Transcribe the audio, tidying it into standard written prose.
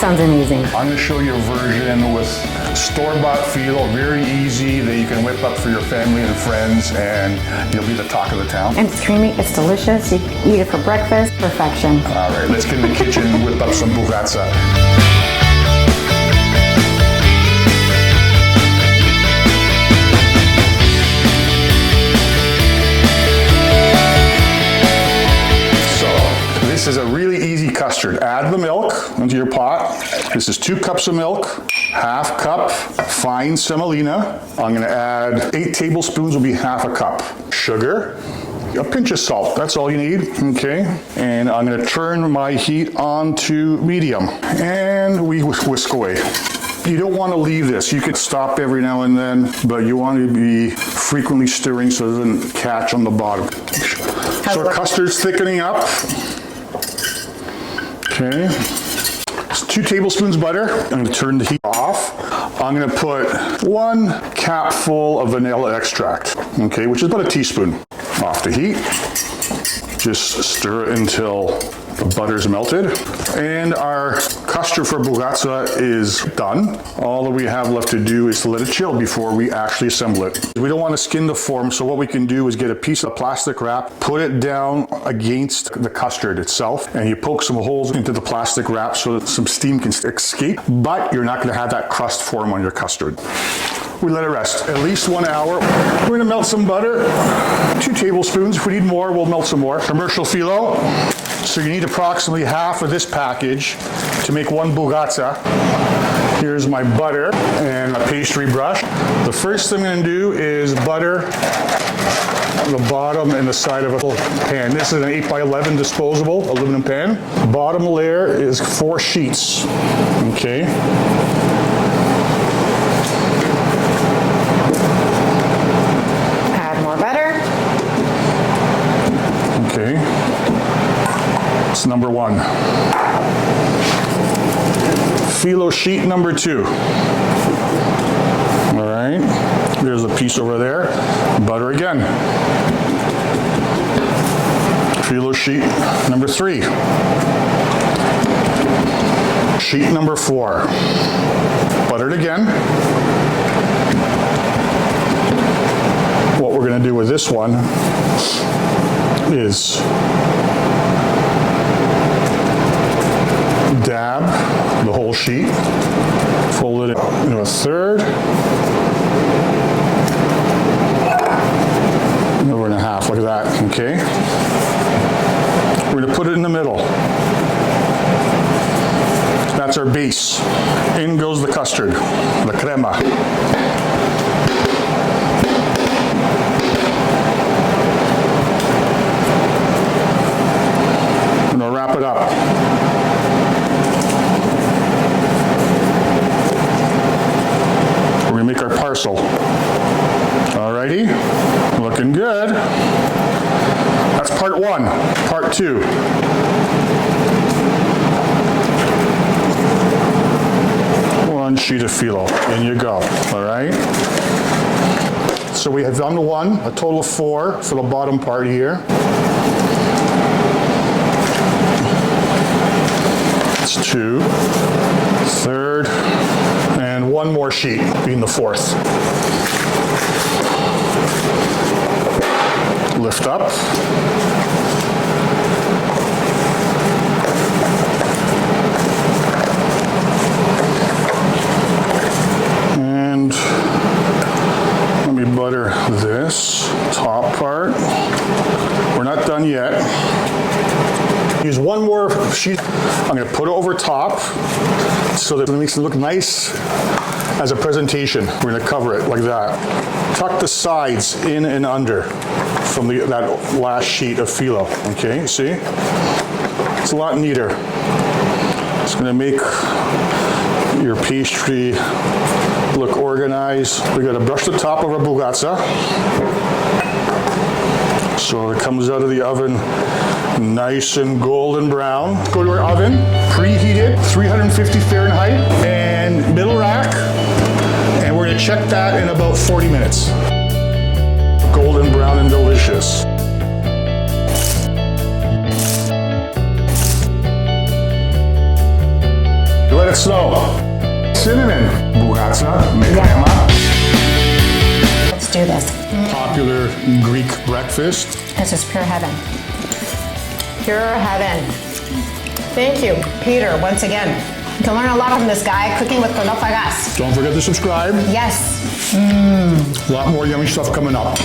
sounds amazing. I'm going to show you a version with store-bought filo, very easy, that you can whip up for your family and friends, and you'll be the talk of the town. And it's creamy, it's delicious. You can eat it for breakfast. Perfection. All right, let's get in the kitchen and whip up some Boughatsa. This is a really easy custard. Add the milk into your pot. This is 2 cups of milk, half cup fine semolina. I'm gonna add 8 tablespoons, will be half a cup. Sugar, a pinch of salt, that's all you need, okay? And I'm gonna turn my heat on to medium. And we whisk away. You don't want to leave this. You could stop every now and then, but you want to be frequently stirring so it doesn't catch on the bottom. So our custard's thickening up. Okay, 2 tablespoons butter. I'm going to turn the heat off. I'm going to put 1 capful of vanilla extract, okay, which is about a teaspoon. Off the heat. Just stir it until the butter's melted. And our custard for Boughatsa is done. All that we have left to do is to let it chill before we actually assemble it. We don't want to skin the form, so what we can do is get a piece of plastic wrap, put it down against the custard itself, and you poke some holes into the plastic wrap so that some steam can escape, but you're not going to have that crust form on your custard. We let it rest at least 1 hour. We're going to melt some butter, 2 tablespoons. If we need more, we'll melt some more. Commercial filo. So you need approximately half of this package to make 1 Boughatsa. Here's my butter and a pastry brush. The first thing I'm going to do is butter the bottom and the side of a pan. This is an 8x11 disposable aluminum pan. Bottom layer is 4 sheets. Okay. Add more butter. Okay. That's number 1. Filo sheet number 2. All right, there's a piece over there. Butter again. Filo sheet number 3. Sheet number 4. Buttered again. What we're going to do with this one is dab the whole sheet, fold it into a third, and over and a half, like that, okay? We're gonna put it in the middle. That's our base. In goes the custard, the crema. I'm gonna wrap it up. We're gonna make our parcel. Alrighty, looking good. That's part 1. Part 2. One sheet of filo. In you go. Alright. So we have done 1, a total of 4 for the bottom part here. That's 2, 3rd, and 1 more sheet, being the 4th. Lift up. And let me butter this top part. We're not done yet. Use 1 more sheet. I'm going to put it over top so that it makes it look nice as a presentation. We're going to cover it like that. Tuck the sides in and under from that last sheet of filo. Okay, see? It's a lot neater. It's going to make your pastry look organized. We got to brush the top of our Boughatsa so it comes out of the oven nice and golden brown. Go to our oven, preheated, 350 Fahrenheit, and middle rack, and we're going to check that in about 40 minutes. Golden brown and delicious. Let it slow. Cinnamon. Bougatsa Me Krema. Let's do this. Popular Greek breakfast. This is pure heaven. Pure heaven. Thank you, Peter, once again. You can learn a lot from this guy, cooking with Bougatsa. Don't forget to subscribe. Yes. A lot more yummy stuff coming up.